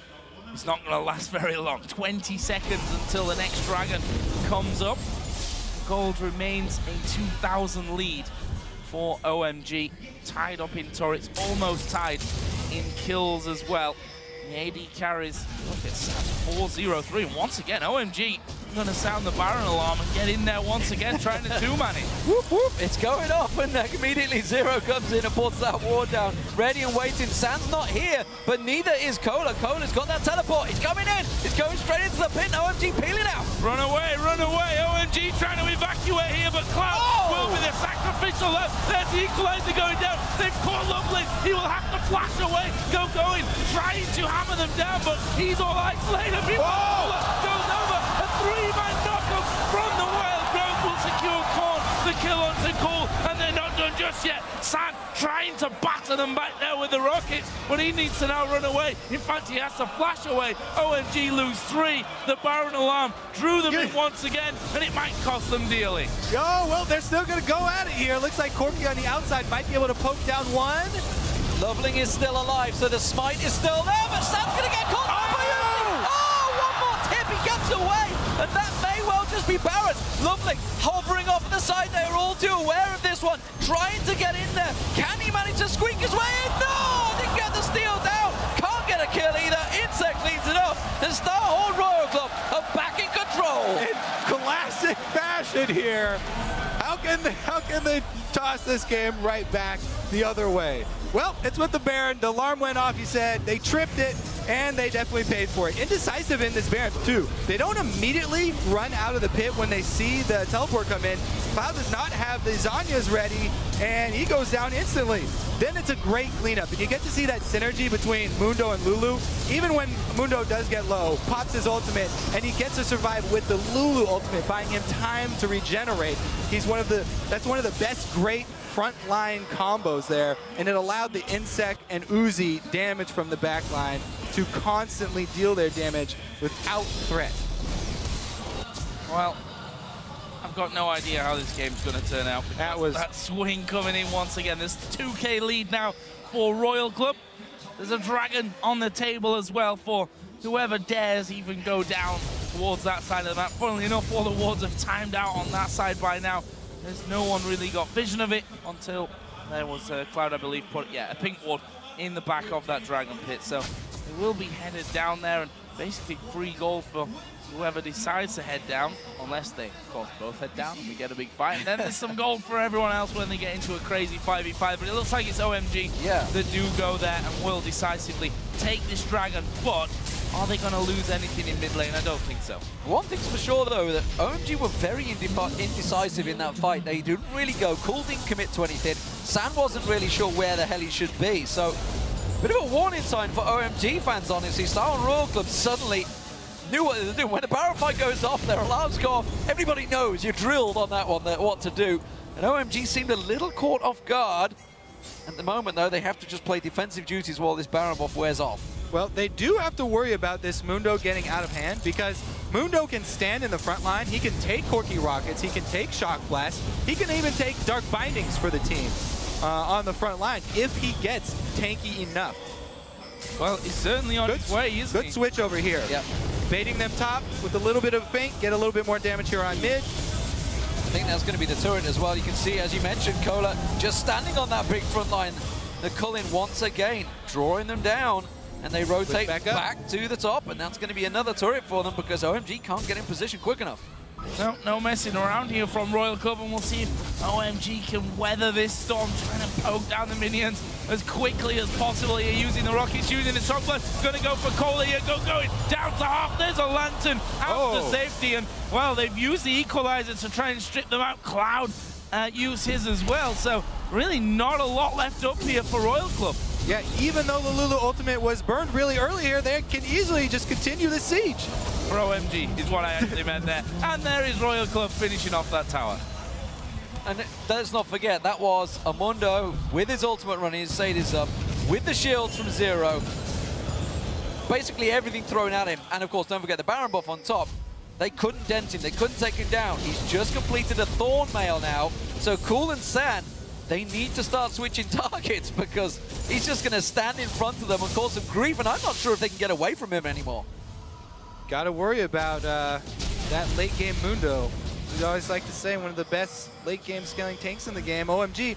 is not going to last very long. 20 seconds until the next dragon comes up. Gold remains a 2,000 lead for OMG. Tied up in turrets, almost tied in kills as well. The AD carries, look at 4-0-3. And once again, OMG going to sound the Baron alarm and get in there once again, trying to two-man it. Whoop, whoop. It's going off, and immediately Zero comes in and puts that ward down. Ready and waiting. Sand's not here, but neither is Cola. Cola's got that teleport. He's coming in. He's going straight into the pit. OMG peeling out. Run away, run away. OMG trying to evacuate here, but Cloud will be the sacrificial flash to left. There's the equalizer going down. They've caught Lovely. He will have to flash away. Going, trying to hammer them down, but he's all isolated. Goes over. A 3-man knockup from the Wild. Grove will secure Korn. The kill onto Cool, and they're not done just yet. San trying to batter them back there with the rockets, but he needs to now run away. In fact, he has to flash away. OMG lose 3. The Baron alarm drew them in once again, and it might cost them dearly. Oh, well, they're still going to go at it here. Looks like Corky on the outside might be able to poke down one. Loveling is still alive, so the smite is still there, but San's going to get caught. One more tip, he gets away, and that may well just be Baron. Loveling hovering off to the side, they're all too aware of this one, trying to get in there. Can he manage to squeak his way in? No, didn't get the steal down. Can't get a kill either. Insec leads it up, and Starhorn Royal Club are back in control. In classic fashion here. How can they toss this game right back the other way? Well, it's with the Baron. The alarm went off, he said. They tripped it, and they definitely paid for it. Indecisive in this Baron, too. They don't immediately run out of the pit when they see the teleport come in. Cloud does not have the Zhonya's ready, and he goes down instantly. Then it's a great cleanup, and you get to see that synergy between Mundo and Lulu. Even when Mundo does get low, pops his ultimate, and he gets to survive with the Lulu ultimate, buying him time to regenerate. That's one of the best great frontline combos there, and it allowed the Insec and Uzi damage from the backline to constantly deal their damage without threat. Well, I've got no idea how this game's going to turn out. That swing coming in once again. There's 2K lead now for Royal Club. There's a dragon on the table as well for whoever dares even go down towards that side of the map. Funnily enough, all the wards have timed out on that side by now. There's no one really got vision of it until there was Cloud, I believe, put a pink ward in the back of that dragon pit. So they will be headed down there, and basically free goal for whoever decides to head down, unless they, of course, both head down and we get a big fight. And then there's some gold for everyone else when they get into a crazy 5v5. But it looks like it's OMG that do go there and will decisively take this dragon. But are they going to lose anything in mid lane? I don't think so. One thing's for sure, though, that OMG were very indecisive in that fight. They didn't really go. Cool didn't commit to anything. San wasn't really sure where the hell he should be. So, bit of a warning sign for OMG fans, honestly. Starhorn Royal Club suddenly knew what they were doing. When the Baron fight goes off, their alarms go off. Everybody knows you're drilled on that one, what to do. And OMG seemed a little caught off guard. At the moment, though, they have to just play defensive duties while this Baron buff wears off. Well, they do have to worry about this Mundo getting out of hand, because Mundo can stand in the front line. He can take Corky Rockets. He can take Shock Blast. He can even take Dark Bindings for the team on the front line if he gets tanky enough. Well, he's certainly on his way, isn't he? Good switch over here. Yep. Baiting them top with a little bit of feint, get a little bit more damage here on mid. I think that's going to be the turret as well. You can see, as you mentioned, Cola just standing on that big front line. The Cullen once again drawing them down, and they rotate back to the top, and that's going to be another turret for them because OMG can't get in position quick enough. No messing around here from Royal Club, and we'll see if OMG can weather this storm, trying to poke down the minions as quickly as possible here, using the rockets, using the shock blast. Going to go for Cola here, going down to half. There's a lantern out to safety, and well, they've used the equalizer to try and strip them out. Cloud used his as well, so really not a lot left up here for Royal Club. Yeah, even though the Lulu ultimate was burned really early here, they can easily just continue the siege. For OMG is what I actually meant there. And there is Royal Club finishing off that tower. And let's not forget, that was Amundo with his ultimate running, his Sadie's up, with the shields from Zero. Basically everything thrown at him. And of course, don't forget the Baron buff on top. They couldn't dent him, they couldn't take him down. He's just completed a Thorn Mail now. So Cool and San, they need to start switching targets because he's just going to stand in front of them and cause some grief. And I'm not sure if they can get away from him anymore. Got to worry about that late game Mundo. We always like to say one of the best late game scaling tanks in the game. OMG,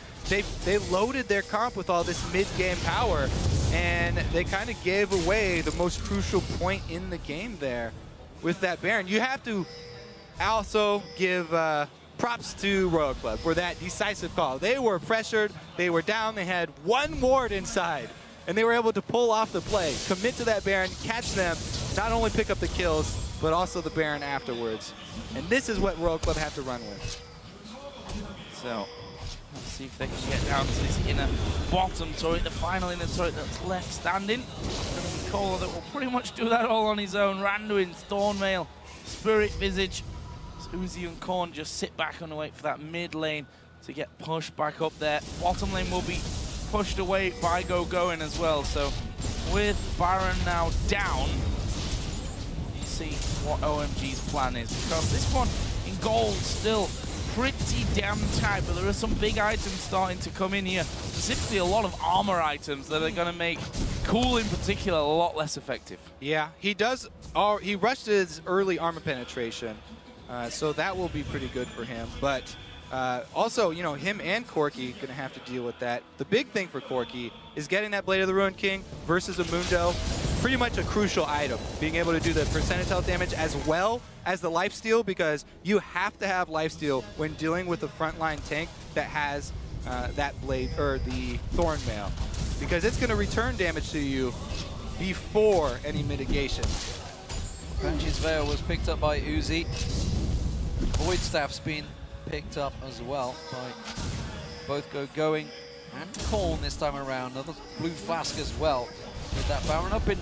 they loaded their comp with all this mid game power, and they kind of gave away the most crucial point in the game there with that Baron. You have to also give props to Royal Club for that decisive call. They were pressured, they were down, they had one ward inside, and they were able to pull off the play, commit to that Baron, catch them, not only pick up the kills, but also the Baron afterwards. And this is what Royal Club have to run with. So, Let's see if they can get down to this inner bottom turret, the final inner turret that's left standing. Cola that will pretty much do that all on his own. Randuin, Thornmail, Spirit Visage. Uzi and Kha'Zix just sit back and wait for that mid lane to get pushed back up there. Bottom lane will be pushed away by Going as well. So with Baron now down, let's see what OMG's plan is. Because this one in gold still pretty damn tight, but there are some big items starting to come in here. Specifically a lot of armor items that are going to make Cool in particular a lot less effective. Yeah, he does. He rushed his early armor penetration, so that will be pretty good for him. But also, you know, him and Corki going to have to deal with that. The big thing for Corki is getting that Blade of the Ruined King versus a Mundo. Pretty much a crucial item, being able to do the percentage health damage as well as the lifesteal, because you have to have lifesteal when dealing with a frontline tank that has that blade or the Thornmail, because it's going to return damage to you before any mitigation. Banshee's Veil was picked up by Uzi. Void Staff's been picked up as well by both Going and Kha'Zix this time around. Another blue flask as well. With that Baron up in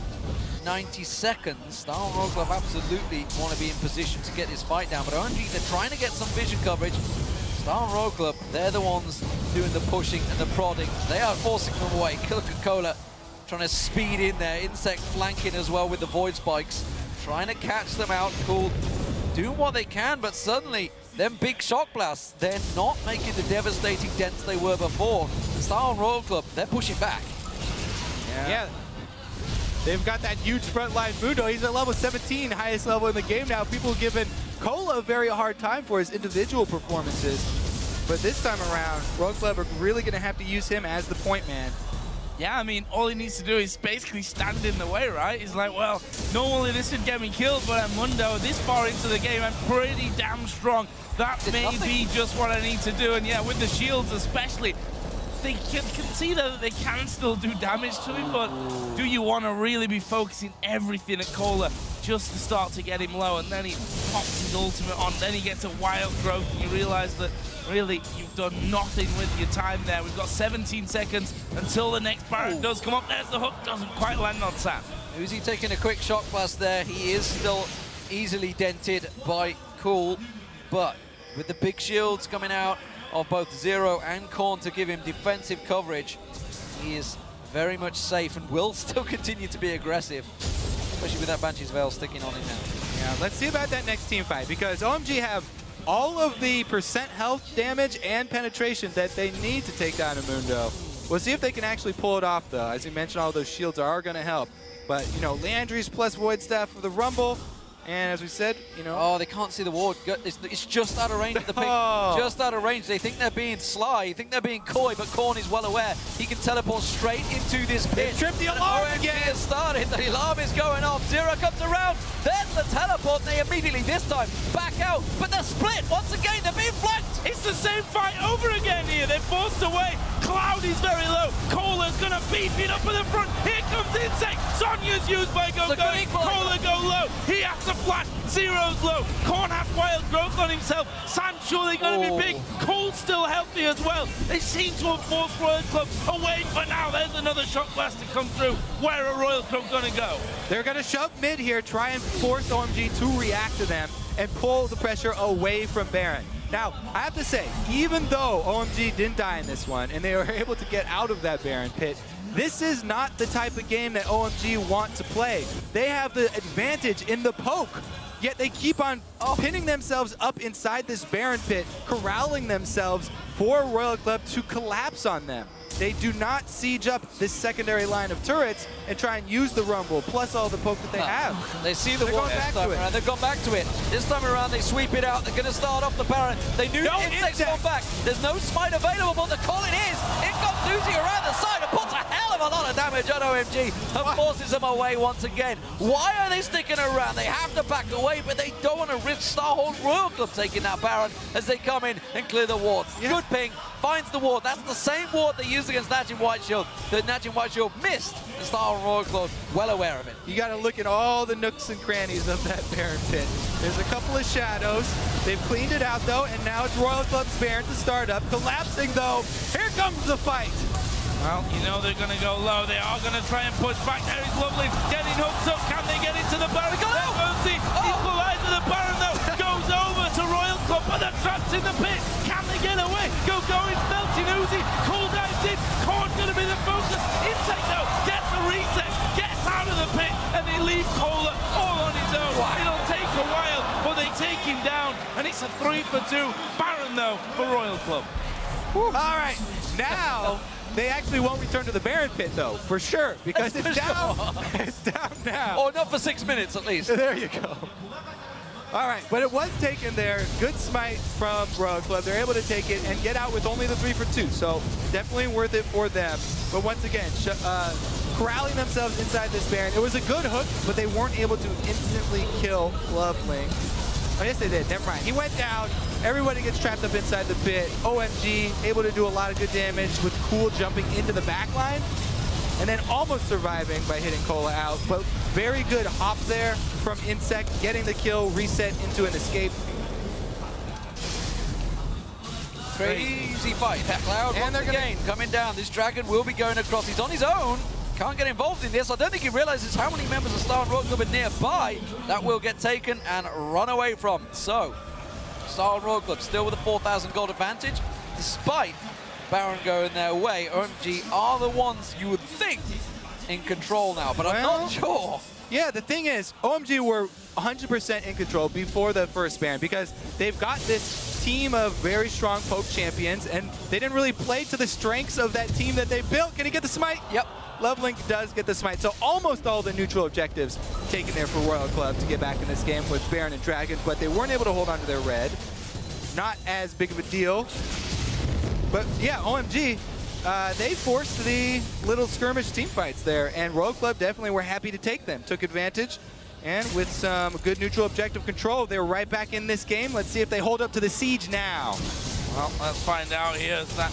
90 seconds, Star and Rogue Club absolutely want to be in position to get this fight down, but OMG, they're trying to get some vision coverage. Star and Rogue Club, they're the ones doing the pushing and the prodding. They are forcing them away. Coca-Cola trying to speed in there. Insec flanking as well with the Void Spikes, trying to catch them out. Cool, doing what they can, but suddenly them big shock blasts, they're not making the devastating dents they were before. Star and Rogue Club, they're pushing back. Yeah. They've got that huge frontline Mundo. He's at level 17, highest level in the game now. People giving Cola a very hard time for his individual performances. But this time around, Rogue Club are really going to have to use him as the point man. Yeah, I mean, all he needs to do is basically stand in the way, right? He's like, well, normally this would get me killed, but at Mundo, this far into the game, I'm pretty damn strong. That may be just what I need to do. And yeah, with the shields especially, they can see that they can still do damage to him, but do you want to really be focusing everything at Cola just to start to get him low? And then he pops his ultimate on, then he gets a wild growth, and you realize that really you've done nothing with your time there. We've got 17 seconds until the next Baron does come up. There's the hook, doesn't quite land on Sam. Uzi taking a quick shock blast there. He is still easily dented by Cool, but with the big shields coming out of both Zero and Kha'Zix to give him defensive coverage, he is very much safe and will still continue to be aggressive, especially with that Banshee's Veil sticking on him now. Yeah, let's see about that next team fight, because OMG have all of the percent health damage and penetration that they need to take down a Mundo. We'll see if they can actually pull it off, though. As you mentioned, all those shields are going to help. But, you know, Landry's plus Void Staff for the Rumble. And as we said, you know... Oh, they can't see the ward. It's just out of range at the pick. Just out of range. They think they're being sly. They think they're being coy, but Kha'Zix is well aware. He can teleport straight into this pit. They tripped the alarm again. Has started. The alarm is going off. Zero comes around. There's the teleport. They immediately, this time, back out. But they're split. Once again, they're being flanked. It's the same fight over again here. They're forced away. Cloud is very low. Cola's going to beef it up in the front. Here comes Insec. Sonya's used by Going. Cola go low. He has to flash. Zero's low. Kha'Zix has wild growth on himself. Sam's surely going to be big. Cole's still healthy as well. They seem to have forced Royal Club away for now. There's another shock blast to come through. Where are Royal Club going to go? They're going to shove mid here, try and force OMG to react to them and pull the pressure away from Baron. Now, I have to say, even though OMG didn't die in this one and they were able to get out of that Baron pit, this is not the type of game that OMG want to play. They have the advantage in the poke, yet they keep on pinning themselves up inside this Baron pit, corralling themselves for Royal Club to collapse on them. They do not siege up this secondary line of turrets and try and use the Rumble, plus all the poke that they have. They see the wall this time around. They've gone back to it. This time around, they sweep it out. They're going to start off the Baron. They knew Insec's gone back. There's no smite available, but the call it is. In comes Uzi around the side and puts a hell of of a lot of damage on OMG and forces them away once again. Why are they sticking around? They have to back away, but they don't want to risk Starhorn Royal Club taking that Baron as they come in and clear the wards. Yeah. Good ping, finds the ward. That's the same ward they used against Nagne White Shield that Nagne White Shield missed. The Starhorn Royal Club, well aware of it. You got to look at all the nooks and crannies of that Baron pit. There's a couple of shadows. They've cleaned it out, though, and now it's Royal Club's Baron to start up. Collapsing, though. Here comes the fight. Well, you know they're going to go low. They are going to try and push back. There is Lovely getting hooked up. Can they get into the Baron? There goes the equalizer. The Baron, though, goes over to Royal Club, but they're trapped in the pit. Can they get away? Going, melting Uzi. Cool dives in. Korn's going to be the focus. Insec, though, gets the reset, gets out of the pit, and they leave Cola all on his own. Wow. It'll take a while, but they take him down, and it's a 3-for-2. Baron, though, for Royal Club. All right, now they actually won't return to the Baron pit, though, for sure, because it's down. It's down now. Oh, not for 6 minutes, at least. There you go. All right, but it was taken there. Good smite from Royal Club. They're able to take it and get out with only the 3-for-2, so definitely worth it for them. But once again, corralling themselves inside this Baron. It was a good hook, but they weren't able to instantly kill Lovely. Oh, yes, they did. Never mind. He went down. Everybody gets trapped up inside the pit. OMG able to do a lot of good damage with Cool jumping into the back line and then almost surviving by hitting Cola out. But very good hop there from Insec, getting the kill, reset into an escape. Crazy fight. Cloud and they're again coming down. This Dragon will be going across. He's on his own. Can't get involved in this. I don't think he realizes how many members of Starhorn Royal Club are nearby. That will get taken and run away from. So, Starhorn Royal Club still with a 4,000 gold advantage, despite Baron going their way. OMG are the ones you would think in control now, but I'm not sure. Yeah, the thing is, OMG were 100% in control before the first Baron because they've got this team of very strong poke champions, and they didn't really play to the strengths of that team that they built. Can he get the smite? Yep. Lovelink does get the smite, so almost all the neutral objectives taken there for Royal Club to get back in this game with Baron and Dragon, but they weren't able to hold on to their red. Not as big of a deal. But yeah, OMG, they forced the little skirmish team fights there, and Royal Club definitely were happy to take them. Took advantage, and with some good neutral objective control, they were right back in this game. Let's see if they hold up to the siege now. Well, let's find out here. Is that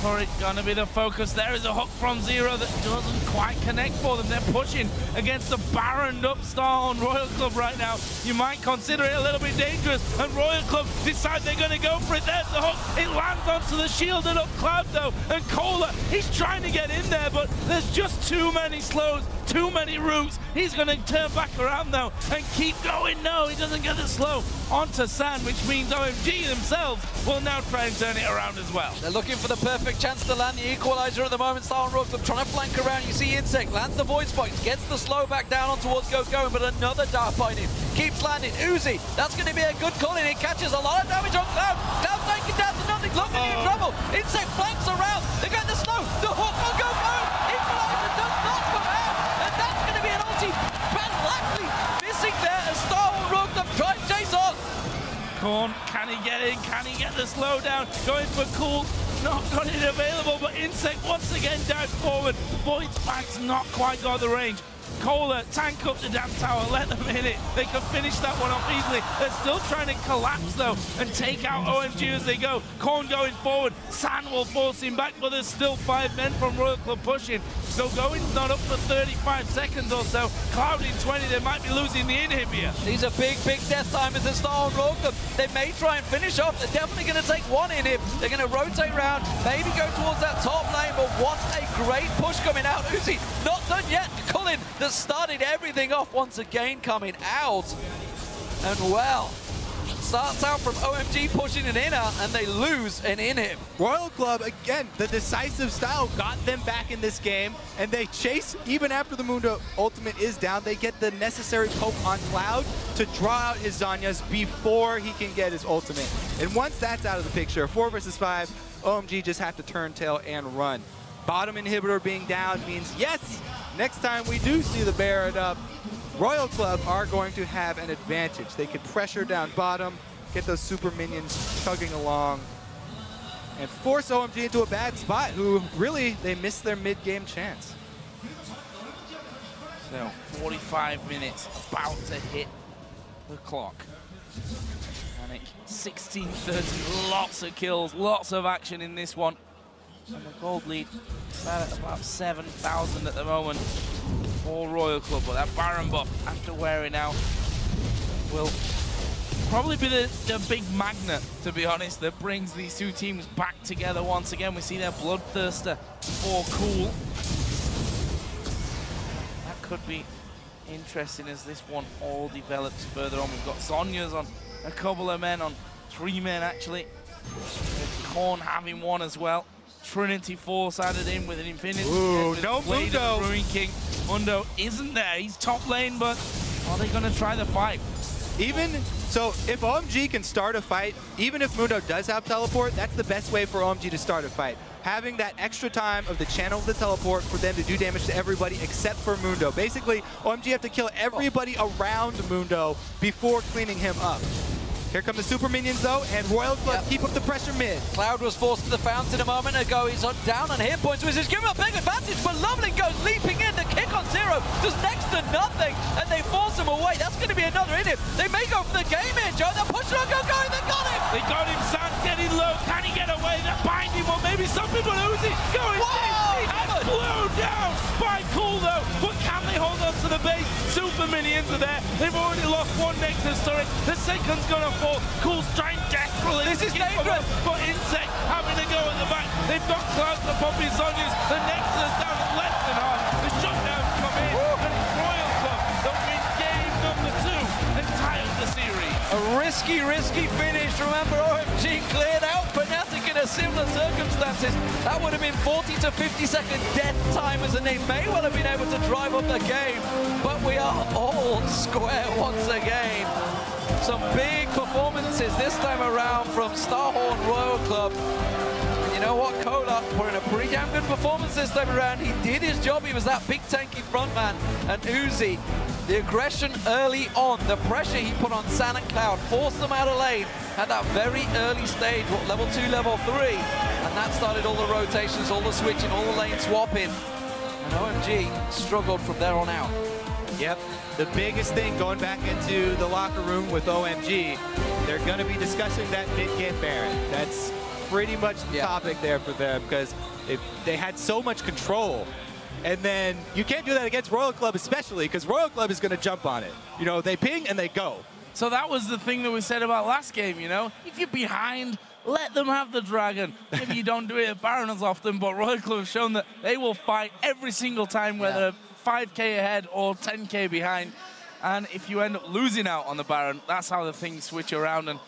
turret gonna be the focus? There is a hook from Zero that doesn't quite connect for them. They're pushing against the Baroned up Starhorn Royal Club right now. You might consider it a little bit dangerous, and Royal Club decide they're gonna go for it. There's the hook. It lands onto the shielded up Cloud though, and Cola, he's trying to get in there, but there's just too many slows, too many routes. He's gonna turn back around though and keep going. No, he doesn't get the slow onto Sand, which means OMG themselves will now try and turn it around as well. They're looking for the perfect chance to land the equalizer at the moment. Starhorn Royal Club trying to flank around. You see Insec lands the void spikes, gets the slow back down on towards Go, but another dart point in. Keeps landing. Uzi, that's going to be a good call in. It catches a lot of damage on Cloud. Cloud taking down to nothing. Lovely in trouble. Insec flanks around. They get the slow. The hook will go. Equalizer does not come out. And that's going to be an ulti. Van Lackley missing there as Starhorn Royal Club try to chase on. Korn, can he get in? Can he get the slowdown? Going for Cool. Not got it available, but Insec once again down forward. Void Spike's not quite got the range. Cola, tank up the damn tower, let them hit it. They can finish that one off easily. They're still trying to collapse though and take out OMG as they go. Korn going forward, San will force him back, but there's still 5 men from Royal Club pushing. So Going's not up for 35 seconds or so. Cloud in 20, they might be losing the inhib here. These are big death timers at Starhorn Royal Club. They may try and finish off. They're definitely going to take one inhib. They're going to rotate around, maybe go towards that top lane, but what a great push coming out. Uzi, not done yet. Cullen that started everything off once again coming out. And well, starts out from OMG pushing an inner, and they lose an inhib. Royal Club, again, the decisive style got them back in this game, and they chase, even after the Mundo ultimate is down, they get the necessary poke on Cloud to draw out his Zanyas before he can get his ultimate. And once that's out of the picture, 4 versus 5, OMG just have to turn tail and run. Bottom inhibitor being down means, yes, next time we do see the Baron up, Royal Club are going to have an advantage. They can pressure down bottom, get those super minions chugging along, and force OMG into a bad spot, who really, they missed their mid-game chance. So 45 minutes about to hit the clock. And 16-30, lots of kills, lots of action in this one. And the gold lead is at about 7,000 at the moment for Royal Club. But that Baron buff, after wearing out, will probably be the big magnet, to be honest, that brings these two teams back together once again. We see their bloodthirster for cool. That could be interesting as this one all develops further on. We've got Sonya's on a couple of men, on 3 men actually. With Korn having one as well. Trinity Force added in with an Infinity. Ooh, no Mundo. Ruin King. Mundo isn't there. He's top lane, but are they going to try the fight? Even so, if OMG can start a fight, even if Mundo does have teleport, that's the best way for OMG to start a fight. Having that extra time of the channel of the teleport for them to do damage to everybody except for Mundo. Basically, OMG have to kill everybody around Mundo before cleaning him up. Here come the super minions though, and Royal Club keep up the pressure mid. Cloud was forced to the fountain a moment ago. He's down on hit points, which is giving him a big advantage, but Lovely goes leaping in. The kick on zero does next to nothing, and they force him away. That's going to be another in him. They may go for the game here, Joe. They're pushing on, going, they got him! They got him, Sam getting low. Can he get away? They're binding one, maybe something, but Uzi going in. He has blown down by Cool though, but can they hold on to the base? Super minions are there. They've already lost one Nexus turret. The second's gonna fall. Cool's trying desperately. This is dangerous. But Insec having to go at the back. They've got Cloud to pop his Zonyas. The Nexus down at less than half. The shutdowns come in. And it's Royal Club that win game number 2 and tie up the series. A risky finish. Remember, OMG cleared out Fnatic in a similar circumstances. That would have been 40 to 50 second death timers, and they may well have been able to drive up the game. But we are all square once again. Some big performances this time around from Starhorn Royal Club. And you know what? Kola put in a pretty damn good performance this time around. He did his job. He was that big tanky frontman. And Uzi, the aggression early on, the pressure he put on San and Cloud, forced them out of lane at that very early stage, level 2, level 3. And that started all the rotations, all the switching, all the lane swapping. And OMG struggled from there on out. Yep, the biggest thing going back into the locker room with OMG, they're going to be discussing that mid-game Baron. That's pretty much the topic there for them, because they had so much control. And then you can't do that against Royal Club especially, because Royal Club is going to jump on it. You know, they ping and they go. So that was the thing that we said about last game, you know? If you're behind, let them have the dragon. Maybe you don't do it at Baron as often, but Royal Club have shown that they will fight every single time, whether 5k ahead or 10k behind. And if you end up losing out on the Baron, that's how the things switch around. And